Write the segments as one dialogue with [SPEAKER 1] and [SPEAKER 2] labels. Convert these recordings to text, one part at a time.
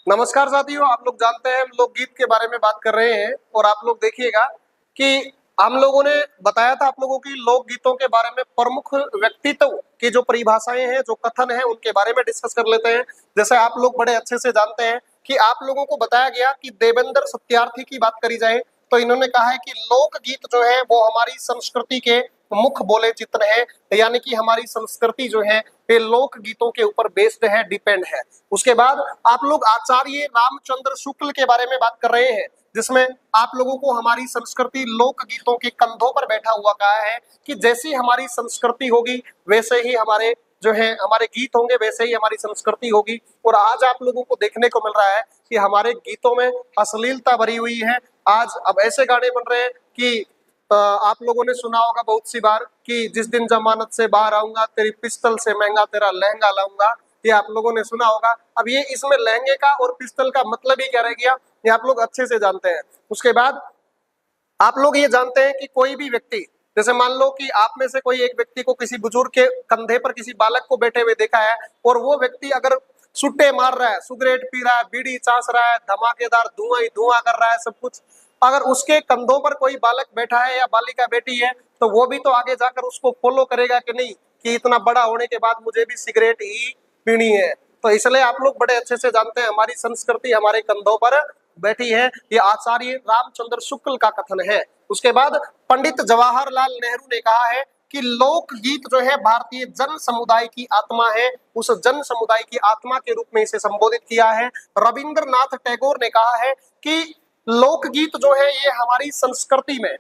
[SPEAKER 1] नमस्कार साथियों, आप लोग जानते हैं हम लोकगीत के बारे में बात कर रहे हैं और आप लोग देखिएगा कि हम लोगों ने बताया था आप लोगों की लोकगीतों के बारे में प्रमुख व्यक्तित्व की जो परिभाषाएं हैं, जो कथन है, उनके बारे में डिस्कस कर लेते हैं। जैसे आप लोग बड़े अच्छे से जानते हैं कि आप लोगों को बताया गया कि देवेंद्र सत्यार्थी की बात करी जाए तो इन्होंने कहा है कि लोकगीत जो है वो हमारी संस्कृति के मुख्य बोले चित्र है, यानी कि हमारी संस्कृति जो है ये लोक गीतों के ऊपर बेस्ड है, डिपेंड है। उसके बाद आप लोग आचार्य रामचंद्र शुक्ल के बारे में बात कर रहे हैं, जिसमें आप लोगों को हमारी संस्कृति लोक गीतों के कंधों पर बैठा हुआ कहा है कि जैसी हमारी संस्कृति होगी वैसे ही हमारे जो है हमारे गीत होंगे, वैसे ही हमारी संस्कृति होगी। और आज आप लोगों को देखने को मिल रहा है कि हमारे गीतों में अश्लीलता भरी हुई है। आज अब ऐसे गाने बन रहे हैं कि आप लोगों ने सुना होगा बहुत सी बार कि जिस दिन जमानत से बाहर आऊंगा तेरी पिस्तल से महंगा तेरा लहंगा लाऊंगा। ये आप लोगों ने सुना होगा। अब ये इसमें लहंगे का और पिस्तल का मतलब ही क्या रह गया, ये आप लोग अच्छे से जानते हैं। उसके बाद आप लोग ये जानते हैं कि कोई भी व्यक्ति, जैसे मान लो कि आप में से कोई एक व्यक्ति को किसी बुजुर्ग के कंधे पर किसी बालक को बैठे हुए देखा है और वो व्यक्ति अगर सुट्टे मार रहा है, सिगरेट पी रहा है, बीड़ी चास रहा है, धमाकेदार धुआं ही धुआं कर रहा है सब कुछ, अगर उसके कंधों पर कोई बालक बैठा है या बालिका बैठी है तो वो भी तो आगे जाकर उसको फॉलो करेगा कि नहीं, कि इतना बड़ा होने के बाद मुझे भी सिगरेट ही पीनी है। तो इसलिए आप लोग बड़े अच्छे से जानते हैं हमारी संस्कृति हमारे कंधों पर बैठी है। ये आचार्य रामचंद्र शुक्ल का कथन है। उसके बाद पंडित जवाहरलाल नेहरू ने कहा है कि लोकगीत जो है भारतीय जन समुदाय की आत्मा है, उस जन समुदाय की आत्मा के रूप में इसे संबोधित किया है। रविंद्रनाथ टैगोर ने कहा है कि लोकगीत जो है ये हमारी संस्कृति में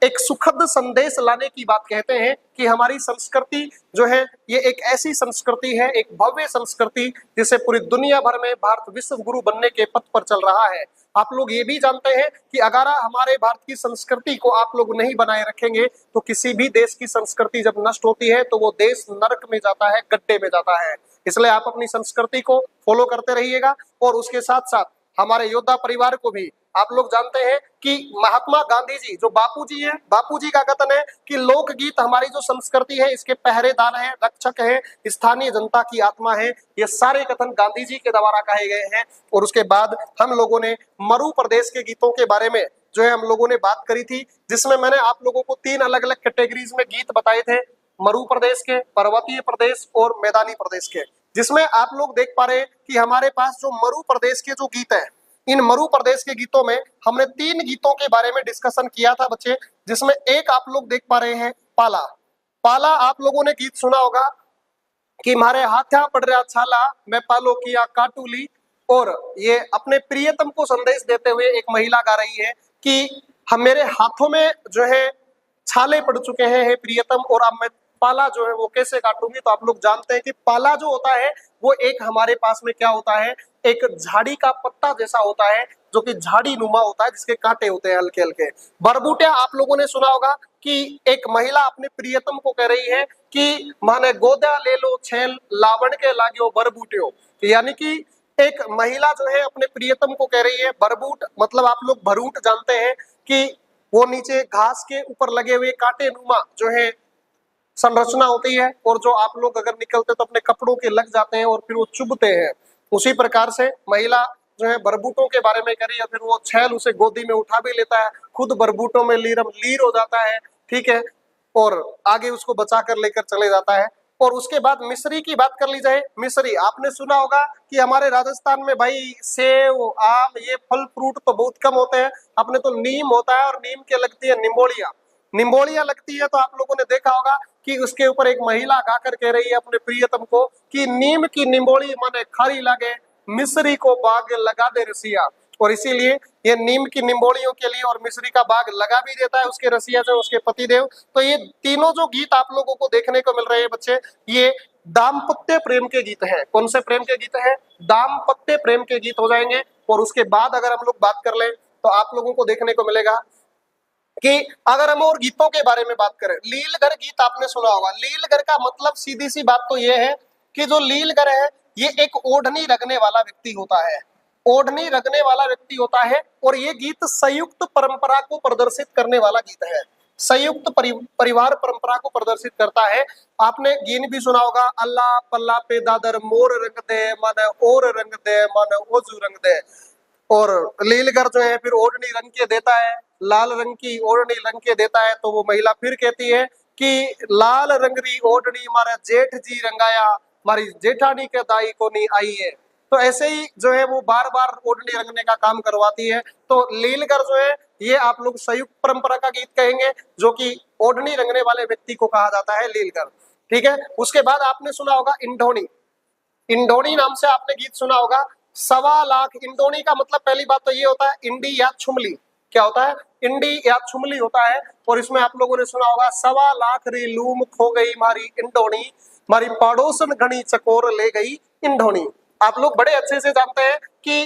[SPEAKER 1] एक सुखद संदेश लाने की बात कहते हैं कि हमारी संस्कृति जो है ये एक ऐसी संस्कृति है, एक भव्य संस्कृति जिसे पूरी दुनिया भर में भारत विश्व गुरु बनने के पथ पर चल रहा है। आप लोग ये भी जानते हैं कि अगर हमारे भारत की संस्कृति को आप लोग नहीं बनाए रखेंगे तो किसी भी देश की संस्कृति जब नष्ट होती है तो वो देश नरक में जाता है, गड्ढे में जाता है। इसलिए आप अपनी संस्कृति को फॉलो करते रहिएगा। और उसके साथ साथ हमारे योद्धा परिवार को भी आप लोग जानते हैं कि महात्मा गांधी जी जो बापूजी हैं, बापूजी का कथन है कि लोकगीत हमारी जो संस्कृति है इसके पहरेदार हैं, रक्षक हैं, स्थानीय जनता की आत्मा है। ये सारे कथन गांधी जी के द्वारा कहे गए हैं। और उसके बाद हम लोगों ने मरु प्रदेश के गीतों के बारे में जो है हम लोगों ने बात करी थी, जिसमें मैंने आप लोगों को 3 अलग अलग कैटेगरीज में गीत बताए थे, मरु प्रदेश के, पर्वतीय प्रदेश और मैदानी प्रदेश के। जिसमें आप लोग देख पा रहे हैं कि हमारे पास जो मरु प्रदेश के जो गीत हैं, इन मरु प्रदेश के गीतों में हमने 3 गीतों के बारे में डिस्कशन किया था बच्चे, जिसमें एक आप लोग देख पा रहे हैं पाला। पाला आप लोगों ने गीत सुना होगा कि मारे हाथा पड़ रहा छाला मैं पालो किया काटूली। और ये अपने प्रियतम को संदेश देते हुए एक महिला गा रही है कि हम मेरे हाथों में जो है छाले पड़ चुके हैं हे प्रियतम, और अब मैं पाला जो है वो कैसे काटूंगी। तो आप लोग जानते हैं कि पाला जो होता है वो एक हमारे पास में क्या होता है, एक झाड़ी का पत्ता जैसा होता है जो कि झाड़ी नुमा होता है, जिसके कांटे होते हैं हल्के हल्के। बरबूटिया आप लोगों ने सुना होगा कि एक महिला अपने प्रियतम को कह रही है कि माने गोदा ले लो छेल लावण के लाग्यो बरबूटियो, यानी कि एक महिला जो है अपने प्रियतम को कह रही है। बरबूट मतलब आप लोग भरूट जानते हैं कि वो नीचे घास के ऊपर लगे हुए कांटे नुमा जो है संरचना होती है, और जो आप लोग अगर निकलते तो अपने कपड़ों के लग जाते हैं और फिर वो चुभते हैं। उसी प्रकार से महिला जो है बरबूटों के बारे में करी, या फिर वो छैल उसे गोदी में उठा भी लेता है, खुद बरबूटों में लीर हो जाता है, ठीक है, और आगे उसको बचा कर लेकर चले जाता है। और उसके बाद मिश्री की बात कर ली जाए। मिश्री आपने सुना होगा कि हमारे राजस्थान में भाई सेव आम ये फल फ्रूट तो बहुत कम होते हैं, अपने तो नीम होता है और नीम के लगती है निम्बोलिया, निम्बोलियां लगती है। तो आप लोगों ने देखा होगा कि उसके ऊपर एक महिला गाकर कह रही है अपने प्रियतम को कि नीम की निम्बोली माने खारी लागे, मिश्री को बाग लगा दे रसिया। और इसीलिए ये नीम की निम्बोलियों के लिए और मिश्री का बाग लगा भी देता है उसके रसिया जो उसके पतिदेव। तो ये तीनों जो गीत आप लोगों को देखने को मिल रहे हैं बच्चे, ये दाम्पत्य प्रेम के गीत हैं। कौन से प्रेम के गीत हैं? दाम्पत्य प्रेम के गीत हो जाएंगे। और उसके बाद अगर हम लोग बात कर लें तो आप लोगों को देखने को मिलेगा कि अगर हम और गीतों के बारे में बात करें, लीलगर गीत आपने सुना होगा। लीलगर का मतलब सीधी सी बात तो ये है कि जो लीलगर है ये एक ओढ़नी रखने वाला व्यक्ति होता है, ओढ़नी रखने वाला व्यक्ति होता है। और ये गीत संयुक्त परंपरा को प्रदर्शित करने वाला गीत है। संयुक्त परिवार परंपरा को प्रदर्शित करता है। आपने गीत भी सुना होगा, अल्लाह पल्ला पे दादर मोर रंग दे मन और रंग दे मन ओजू रंग दे। और लीलगर जो है फिर ओढ़नी रंग के देता है, लाल रंग की ओढ़नी रंग के देता है। तो वो महिला फिर कहती है कि लाल रंगरी ओढ़नी मारा जेठ जी रंगाया, मारी जेठानी के दाई को नहीं आई है। तो ऐसे ही जो है वो बार बार ओढ़नी रंगने का काम करवाती है। तो लीलगर जो है ये आप लोग संयुक्त परंपरा का गीत कहेंगे, जो कि ओढ़नी रंगने वाले व्यक्ति को कहा जाता है लीलगर। ठीक है। उसके बाद आपने सुना होगा इंढोनी। इंडोनी नाम से आपने गीत सुना होगा। 1.25 लाख इंडोनी का मतलब पहली बात तो ये होता है इंडी या छुमली। क्या होता है? इंडी या छुमली होता है। और इसमें आप लोगों ने सुना होगा 1.25 लाख री लूम खो गई मारी इंडोनी, मारी पड़ोसन घनी चकोर ले गई इंडोनी। आप लोग बड़े अच्छे से जानते हैं कि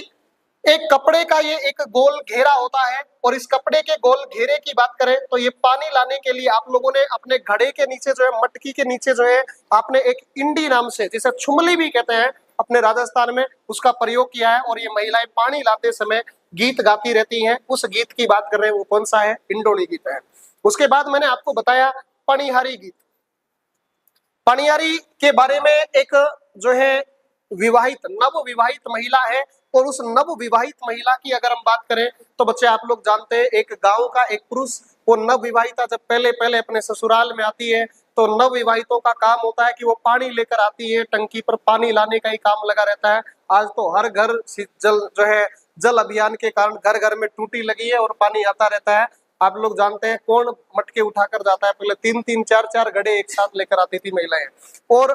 [SPEAKER 1] एक कपड़े का ये एक गोल घेरा होता है, और इस कपड़े के गोल घेरे की बात करें तो ये पानी लाने के लिए आप लोगों ने अपने घड़े के नीचे जो है, मटकी के नीचे जो है, आपने एक इंडी नाम से, जिसे छुमली भी कहते हैं अपने राजस्थान में, उसका प्रयोग किया है। और ये महिलाएं पानी लाते समय गीत गाती रहती हैं। उस गीत की बात कर रहे हैं, वो कौन सा है? इंडोनी गीत है। उसके बाद मैंने आपको बताया पणिहारी गीत। पणिहारी के बारे में एक जो है विवाहित, नव विवाहित महिला है, और उस नव विवाहित महिला की अगर हम बात करें तो बच्चे आप लोग जानते हैं, एक गांव का एक पुरुष, वो नव विवाहिता जब पहले पहले अपने ससुराल में आती है तो नव विवाहितों का काम होता है कि वो पानी लेकर आती है, टंकी पर पानी लाने का ही काम लगा रहता है। आज तो हर घर जल जो है, जल अभियान के कारण घर घर में टूटी लगी है और पानी आता रहता है। आप लोग जानते हैं कौन मटके उठाकर जाता है? पहले 3-3 4-4 घड़े एक साथ लेकर आती थी महिलाएं। और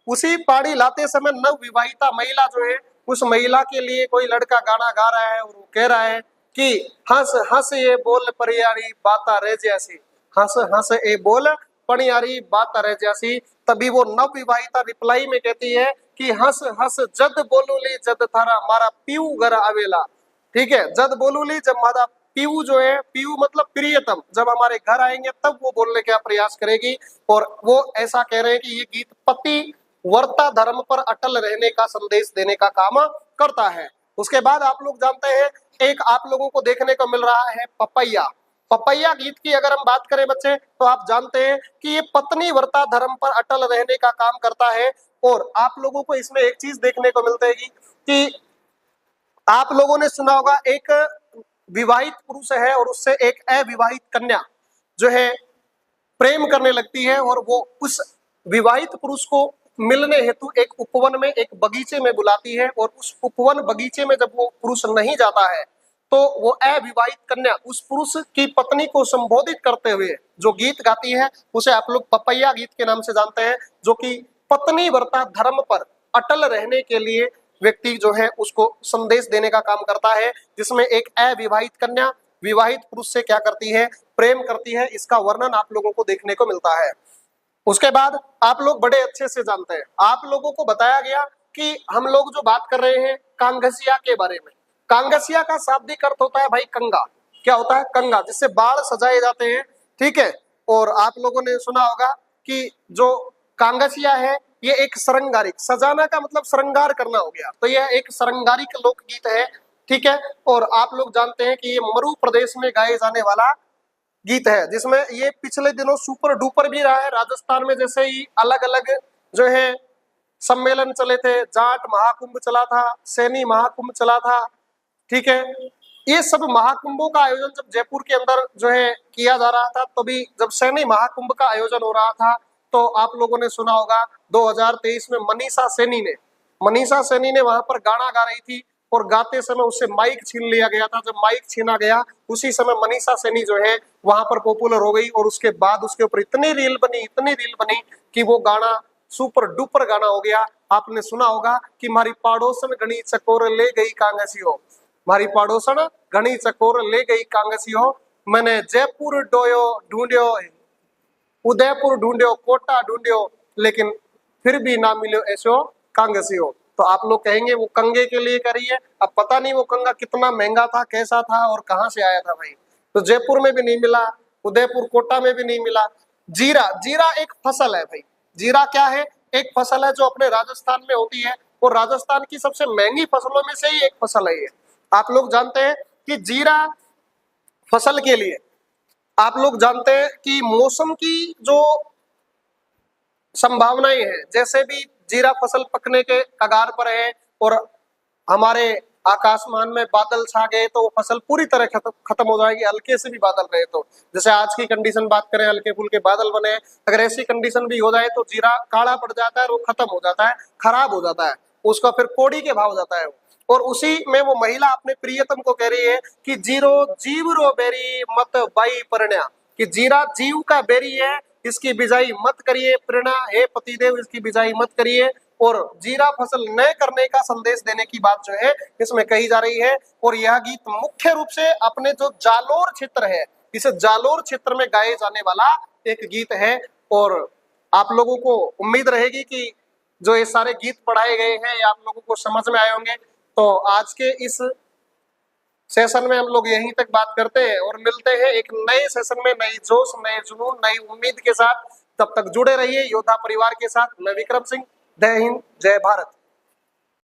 [SPEAKER 1] उसी पानी लाते समय नव विवाहिता महिला जो है, उस महिला के लिए कोई लड़का गाना गा रहा है और वो कह रहा है कि हंस हंस ये बोल परियारी बाता रह जैसी, हंस हंस ये बोल पणियारी बाता रह जैसी। तभी वो नव विवाहिता रिप्लाई में कहती है कि हंस हंस जद बोलूली जद थारा मारा पीऊ घर आवेला। ठीक है, जद बोलूली, जब मारा पीऊ जो है, पीऊ मतलब प्रियतम, जब हमारे घर आएंगे तब वो बोलने का प्रयास करेगी। और वो ऐसा कह रहे हैं कि ये गीत पति वर्ता धर्म पर अटल रहने का संदेश देने का काम करता है। उसके बाद आप लोग जानते हैं, एक आप लोगों को देखने को मिल रहा है पपैया। पपैया गीत की अगर हम बात करें बच्चे, तो आप जानते हैं कि ये पत्नी वर्ता धर्म पर अटल रहने का काम करता है। और आप लोगों को इसमें एक चीज देखने को मिलती है कि आप लोगों ने सुना होगा, एक विवाहित पुरुष है और उससे एक अविवाहित कन्या जो है प्रेम करने लगती है, और वो उस विवाहित पुरुष को मिलने हेतु एक उपवन में, एक बगीचे में बुलाती है। और उस उपवन बगीचे में जब वो पुरुष नहीं जाता है तो वो अविवाहित कन्या उस पुरुष की पत्नी को संबोधित करते हुए जो गीत गाती है, उसे आप लोग पपैया गीत के नाम से जानते हैं, जो कि पत्नी वर्ता धर्म पर अटल रहने के लिए व्यक्ति जो है उसको संदेश देने का काम करता है, जिसमें एक अविवाहित कन्या विवाहित पुरुष से क्या करती है? प्रेम करती है। इसका वर्णन आप लोगों को देखने को मिलता है। उसके बाद आप लोग बड़े अच्छे से जानते हैं, आप लोगों को बताया गया कि हम लोग जो बात कर रहे हैं कांगसिया के बारे में। कांगसिया का शाब्दिक अर्थ होता है भाई कंगा। क्या होता है? कंगा, जिससे बाल सजाए जाते हैं। ठीक है। और आप लोगों ने सुना होगा कि जो कांगसिया है ये एक श्रृंगारिक, सजाना का मतलब श्रृंगार करना हो गया, तो यह एक श्रृंगारिक लोकगीत है। ठीक है। और आप लोग जानते हैं कि ये मरु प्रदेश में गाए जाने वाला गीत है, जिसमें ये पिछले दिनों सुपर डुपर भी रहा है। राजस्थान में जैसे ही अलग अलग जो है सम्मेलन चले थे, जाट महाकुंभ चला था, सैनी महाकुंभ चला था। ठीक है। ये सब महाकुंभों का आयोजन जब जयपुर के अंदर जो है किया जा रहा था, तभी जब सैनी महाकुंभ का आयोजन हो रहा था, तो आप लोगों ने सुना होगा 2023 में मनीषा सैनी ने वहां पर गाना गा रही थी, और गाते समय उससे माइक छीन लिया गया था। जब माइक छीना गया उसी समय मनीषा सैनी जो है वहां पर पॉपुलर हो गई, और उसके बाद उसके ऊपर इतनी रील बनी कि वो गाना सुपर डुपर गाना हो गया। आपने सुना होगा कि मारी पाड़ोसन घनी चकोर ले गई कांगसियो, मारी पाड़ोसन घनी चकोर ले गई कांगसियो, मैंने जयपुर डोयो ढूंढ्यो, उदयपुर ढूंढ्यो, कोटा ढूंढ्यो, लेकिन फिर भी ना मिलो ऐसो कांगसियो। तो आप लोग कहेंगे वो कंगे के लिए करी है। अब पता नहीं वो कंगा कितना महंगा था, कैसा था और कहां से आया था भाई। तो जयपुर में भी नहीं मिला, उदयपुर कोटा में भी नहीं मिला। जीरा एक फसल है भाई। जीरा क्या है? एक फसल है जो अपने राजस्थान में होती है, और राजस्थान की सबसे महंगी फसलों में से ही एक फसल है ये। आप लोग जानते हैं कि जीरा फसल के लिए आप लोग जानते हैं कि मौसम की जो संभावनाएं हैं, जैसे भी जीरा फसल पकने के कगार पर है और हमारे आकाशमान में बादल छा गए तो वो फसल पूरी तरह खत्म हो जाएगी, हल्के से भी बादल रहे तो। जैसे आज की कंडीशन बात करें, हल्के फुल्के बादल बने, अगर ऐसी कंडीशन भी हो जाए तो जीरा काला पड़ जाता है और वो खत्म हो जाता है, खराब हो जाता है, उसका फिर कोड़ी के भाव जाता है। और उसी में वो महिला अपने प्रियतम को कह रही है कि जीरो जीव रो बेरी मत बाई परण्या, कि जीरा जीव का बेरी है, इसकी बिजाई मत करिए प्रणा, हे पतिदेव इसकी बिजाई मत करिए। और जीरा फसल न करने का संदेश देने की बात जो है इसमें कही जा रही है। और यह गीत मुख्य रूप से अपने जो जालोर क्षेत्र है, इस जालोर क्षेत्र में गाए जाने वाला एक गीत है। और आप लोगों को उम्मीद रहेगी कि जो ये सारे गीत पढ़ाए गए हैं ये आप लोगों को समझ में आए होंगे। तो आज के इस सेशन में हम लोग यहीं तक बात करते हैं और मिलते हैं एक नए सेशन में, नई जोश, नए जुनून, नई उम्मीद के साथ। तब तक जुड़े रहिए योद्धा परिवार के साथ। मैं विक्रम सिंह, जय हिंद, जय भारत।